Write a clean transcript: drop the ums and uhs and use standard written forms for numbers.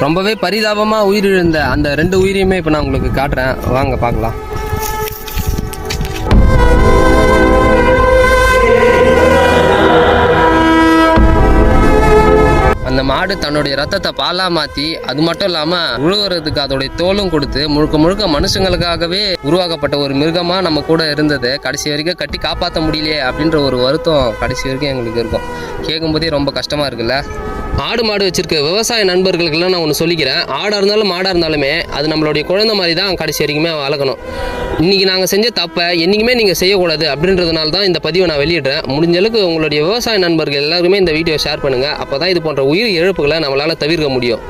ரொம்பவே பரிதாபமாக உயிரிழந்த அந்த 2 உயிரையுமே இப்போ நான் உங்களுக்கு காட்டுறேன், வாங்க பார்க்கலாம். அந்த மாடு தன்னுடைய ரத்தத்தை பாலா மாற்றி, அது மட்டும் இல்லாமல் உழுவுறதுக்கு அதோடைய தோலும் கொடுத்து முழுக்க முழுக்க மனுஷங்களுக்காகவே உருவாக்கப்பட்ட ஒரு மிருகமாக நம்ம கூட இருந்தது கடைசி வரைக்கும் கட்டி காப்பாற்ற முடியலையே அப்படின்ற ஒரு வருத்தம் கடைசி வரைக்கும் எங்களுக்கு இருக்கும். கேட்கும்போதே ரொம்ப கஷ்டமாக இருக்குல்ல. ஆடு மாடு வச்சிருக்க விவசாய நண்பர்களுக்கெல்லாம் நான் ஒன்று சொல்லிக்கிறேன். ஆடாக இருந்தாலும் மாடாக இருந்தாலுமே அது நம்மளுடைய குழந்தை மாதிரி தான் கடைசி வரைக்குமே வளர்க்கணும். இன்றைக்கி நாங்கள் செஞ்ச தப்பை என்றைக்குமே நீங்கள் செய்யக்கூடாது அப்படின்றதுனால தான் இந்த பதிவை நான் வெளியிடுறேன். முடிஞ்ச அளவுக்கு உங்களுடைய விவசாய நண்பர்கள் எல்லாருமே இந்த வீடியோ ஷேர் பண்ணுங்கள். அப்போ தான் இது போன்ற உயிர் இழப்புகளை நம்மளால் தவிர்க்க முடியும்.